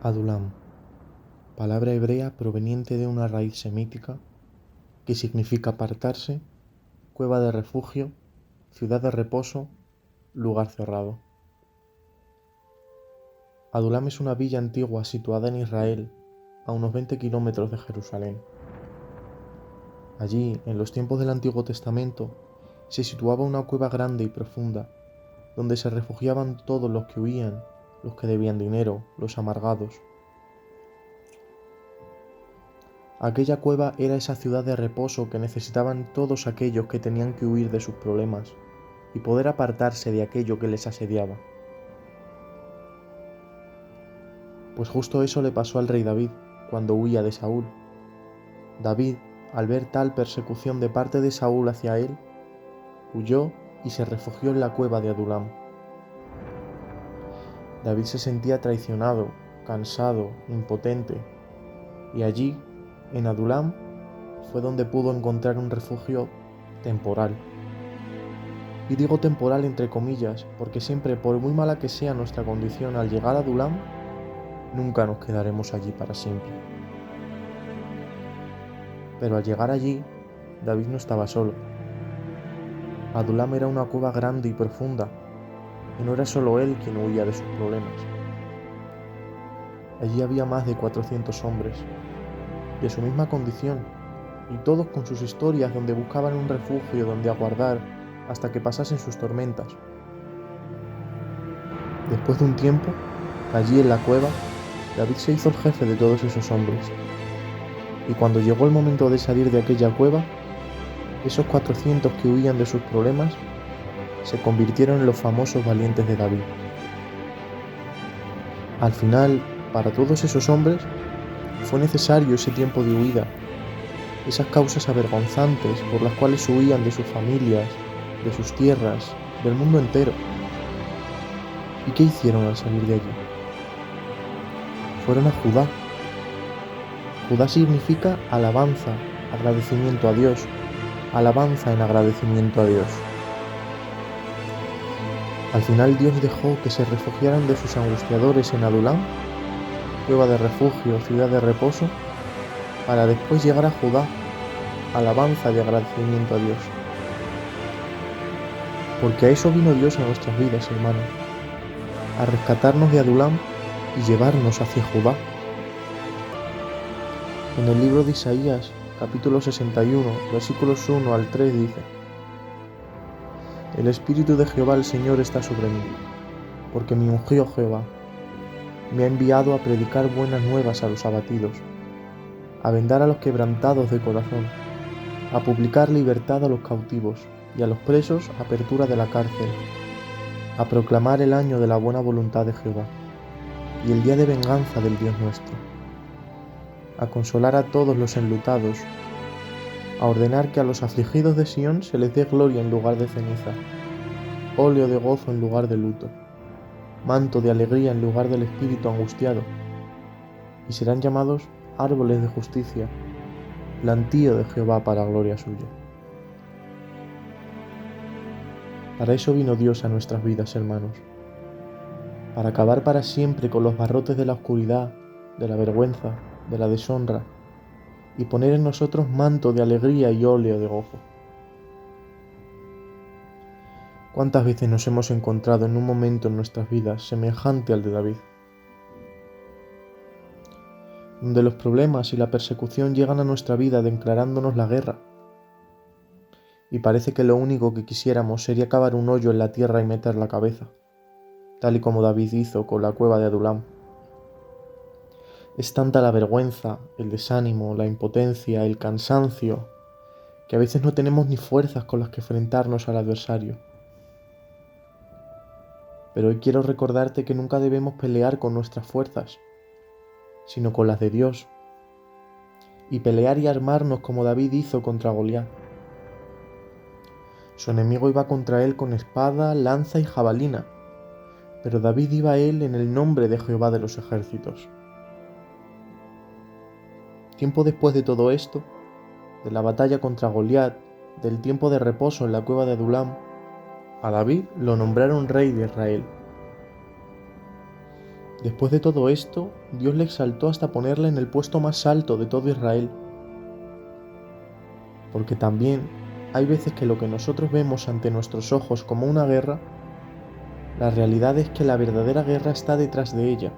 Adulam, palabra hebrea proveniente de una raíz semítica que significa apartarse, cueva de refugio, ciudad de reposo, lugar cerrado. Adulam es una villa antigua situada en Israel, a unos 20 kilómetros de Jerusalén. Allí, en los tiempos del Antiguo Testamento, se situaba una cueva grande y profunda, donde se refugiaban todos los que huían, los que debían dinero, los amargados. Aquella cueva era esa ciudad de reposo que necesitaban todos aquellos que tenían que huir de sus problemas y poder apartarse de aquello que les asediaba. Pues justo eso le pasó al rey David cuando huía de Saúl. David, al ver tal persecución de parte de Saúl hacia él, huyó y se refugió en la cueva de Adulam. David se sentía traicionado, cansado, impotente, y allí, en Adulam, fue donde pudo encontrar un refugio temporal. Y digo temporal entre comillas, porque siempre, por muy mala que sea nuestra condición al llegar a Adulam, nunca nos quedaremos allí para siempre. Pero al llegar allí, David no estaba solo. Adulam era una cueva grande y profunda, y no era solo él quien huía de sus problemas. Allí había más de 400 hombres, de su misma condición, y todos con sus historias donde buscaban un refugio donde aguardar hasta que pasasen sus tormentas. Después de un tiempo, allí en la cueva, David se hizo el jefe de todos esos hombres. Y cuando llegó el momento de salir de aquella cueva, esos 400 que huían de sus problemas se convirtieron en los famosos valientes de David. Al final, para todos esos hombres, fue necesario ese tiempo de huida, esas causas avergonzantes por las cuales huían de sus familias, de sus tierras, del mundo entero. ¿Y qué hicieron al salir de allí? Fueron a Judá. Judá significa alabanza, agradecimiento a Dios, alabanza en agradecimiento a Dios. Al final Dios dejó que se refugiaran de sus angustiadores en Adulam, cueva de refugio, ciudad de reposo, para después llegar a Judá, alabanza y agradecimiento a Dios. Porque a eso vino Dios a nuestras vidas, hermanos, a rescatarnos de Adulam y llevarnos hacia Judá. En el libro de Isaías, capítulo 61, versículos 1 al 3 dice: El Espíritu de Jehová el Señor está sobre mí, porque me ungió Jehová. Me ha enviado a predicar buenas nuevas a los abatidos, a vendar a los quebrantados de corazón, a publicar libertad a los cautivos y a los presos apertura de la cárcel, a proclamar el año de la buena voluntad de Jehová y el día de venganza del Dios nuestro, a consolar a todos los enlutados, a ordenar que a los afligidos de Sión se les dé gloria en lugar de ceniza, óleo de gozo en lugar de luto, manto de alegría en lugar del espíritu angustiado, y serán llamados árboles de justicia, plantío de Jehová para gloria suya. Para eso vino Dios a nuestras vidas, hermanos, para acabar para siempre con los barrotes de la oscuridad, de la vergüenza, de la deshonra, y poner en nosotros manto de alegría y óleo de gozo. ¿Cuántas veces nos hemos encontrado en un momento en nuestras vidas semejante al de David? Donde los problemas y la persecución llegan a nuestra vida declarándonos la guerra, y parece que lo único que quisiéramos sería cavar un hoyo en la tierra y meter la cabeza, tal y como David hizo con la cueva de Adulam. Es tanta la vergüenza, el desánimo, la impotencia, el cansancio, que a veces no tenemos ni fuerzas con las que enfrentarnos al adversario. Pero hoy quiero recordarte que nunca debemos pelear con nuestras fuerzas, sino con las de Dios, y pelear y armarnos como David hizo contra Goliat. Su enemigo iba contra él con espada, lanza y jabalina, pero David iba a él en el nombre de Jehová de los ejércitos. Tiempo después de todo esto, de la batalla contra Goliat, del tiempo de reposo en la cueva de Adulam, a David lo nombraron rey de Israel. Después de todo esto, Dios le exaltó hasta ponerle en el puesto más alto de todo Israel. Porque también hay veces que lo que nosotros vemos ante nuestros ojos como una guerra, la realidad es que la verdadera guerra está detrás de ella.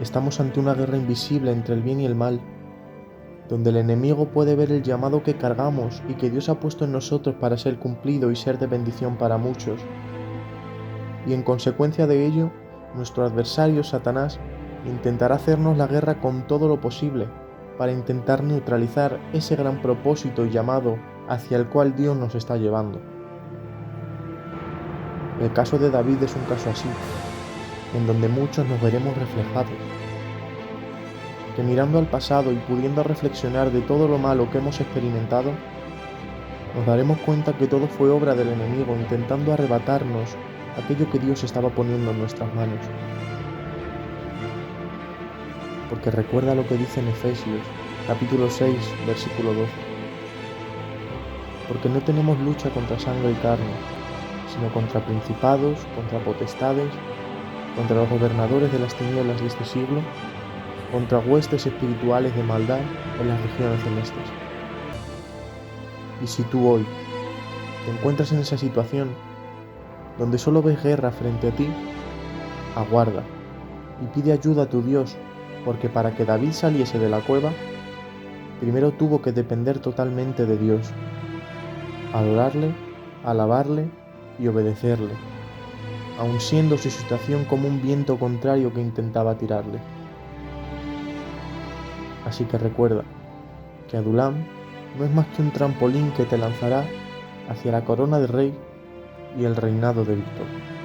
Estamos ante una guerra invisible entre el bien y el mal, donde el enemigo puede ver el llamado que cargamos y que Dios ha puesto en nosotros para ser cumplido y ser de bendición para muchos. Y en consecuencia de ello, nuestro adversario, Satanás, intentará hacernos la guerra con todo lo posible para intentar neutralizar ese gran propósito y llamado hacia el cual Dios nos está llevando. El caso de David es un caso así, en donde muchos nos veremos reflejados. Que mirando al pasado y pudiendo reflexionar de todo lo malo que hemos experimentado, nos daremos cuenta que todo fue obra del enemigo intentando arrebatarnos aquello que Dios estaba poniendo en nuestras manos. Porque recuerda lo que dice en Efesios, capítulo 6, versículo 12. Porque no tenemos lucha contra sangre y carne, sino contra principados, contra potestades, contra los gobernadores de las tinieblas de este siglo, contra huestes espirituales de maldad en las regiones celestes. Y si tú hoy te encuentras en esa situación, donde solo ves guerra frente a ti, aguarda y pide ayuda a tu Dios, porque para que David saliese de la cueva, primero tuvo que depender totalmente de Dios, adorarle, alabarle y obedecerle, aun siendo su situación como un viento contrario que intentaba tirarle. Así que recuerda que Adulam no es más que un trampolín que te lanzará hacia la corona de rey y el reinado de Víctor.